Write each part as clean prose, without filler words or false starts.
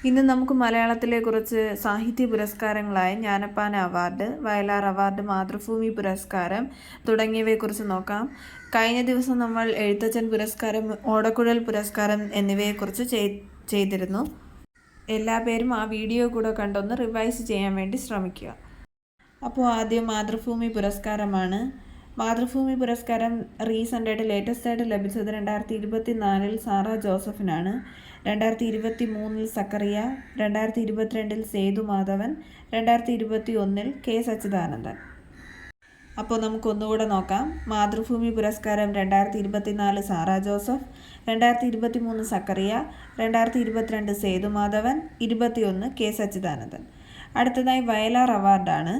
ഇന്ന് നമുക്ക് മലയാളത്തിലെ കുറച്ച് സാഹിത്യ പുരസ്കാരങ്ങളായ ജ്ഞാനപ്പാന അവാർഡ്, വയലാർ അവാർഡ്, മാതൃഭൂമി പുരസ്കാരം തുടങ്ങിയവയെക്കുറിച്ച് നോക്കാം. കഴിഞ്ഞ ദിവസം നമ്മൾ എഴുത്തച്ഛൻ പുരസ്കാരം, ഓടക്കുഴൽ പുരസ്കാരം എന്നിവയെക്കുറിച്ച് ചെയ്തിരുന്നു. എല്ലാ പേരും ആ വീഡിയോ കൂടെ കണ്ടൊന്ന് റിവൈസ് ചെയ്യാൻ വേണ്ടി ശ്രമിക്കുക. അപ്പോൾ ആദ്യം മാതൃഭൂമി പുരസ്കാരമാണ്. മാതൃഭൂമി പുരസ്കാരം റീസെൻ്റായിട്ട് ലേറ്റസ്റ്റായിട്ട് ലഭിച്ചത് 2024 സാറ ജോസഫിനാണ്. 2023 സക്കറിയ, 2022 സേതുമാധവൻ, 2021 കെ സച്ചിദാനന്ദൻ. അപ്പോൾ നമുക്കൊന്നുകൂടെ നോക്കാം. മാതൃഭൂമി പുരസ്കാരം 2024 സാറ ജോസഫ്, 2023 സക്കറിയ, 2022 സേതുമാധവൻ, 2021 കെ സച്ചിദാനന്ദൻ. അടുത്തതായി വയലാർ അവാർഡാണ്.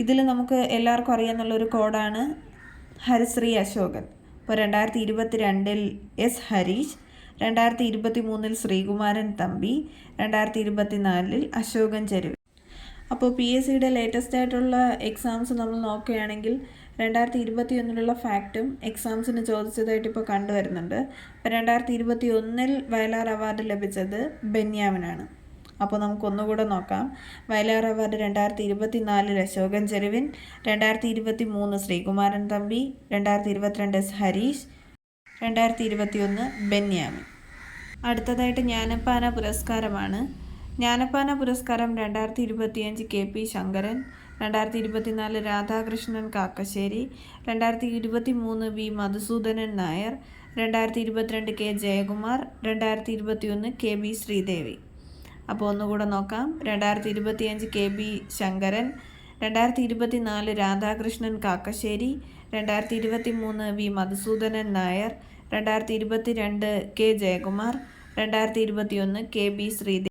ഇതിൽ നമുക്ക് എല്ലാവർക്കും അറിയാമെന്നുള്ളൊരു കോഡാണ് ഹരിശ്രീ അശോകൻ. ഇപ്പോൾ 2022 എസ് ഹരീഷ്, 2023 ശ്രീകുമാരൻ തമ്പി, 2024 അശോകൻ ചെരുവിൽ. അപ്പോൾ PSCയുടെ ലേറ്റസ്റ്റ് ആയിട്ടുള്ള എക്സാംസ് നമ്മൾ നോക്കുകയാണെങ്കിൽ 2021 ഫാക്റ്റും എക്സാംസിന് ചോദിച്ചതായിട്ട് ഇപ്പോൾ കണ്ടുവരുന്നുണ്ട്. അപ്പോൾ 2021 വയലാർ അവാർഡ് ലഭിച്ചത് ബെന്യാമിനാണ്. അപ്പോൾ നമുക്കൊന്നുകൂടെ നോക്കാം. വയലാർ അവാർഡ് 2024 അശോകൻ ചെരുവിൻ, 2023 ശ്രീകുമാരൻ തമ്പി, 2022 ഹരീഷ്, 2021 ബെന്യാമിൻ. അടുത്തതായിട്ട് ജ്ഞാനപ്പാന പുരസ്കാരമാണ്. ജ്ഞാനപ്പാന പുരസ്കാരം 2025 KP Sankaran, 2024 Radhakrishnan Kakkassery, 2023 V Madhusoodanan Nair, 2022 K Jayakumar, 2021 KB Sreedevi. അപ്പോൾ ഒന്നുകൂടെ നോക്കാം. 2025 KB Sankaran, 2024 Radhakrishnan Kakkassery, 2023 V Madhusoodanan Nair, 2022 K Jayakumar, 2021 KB Sridevi.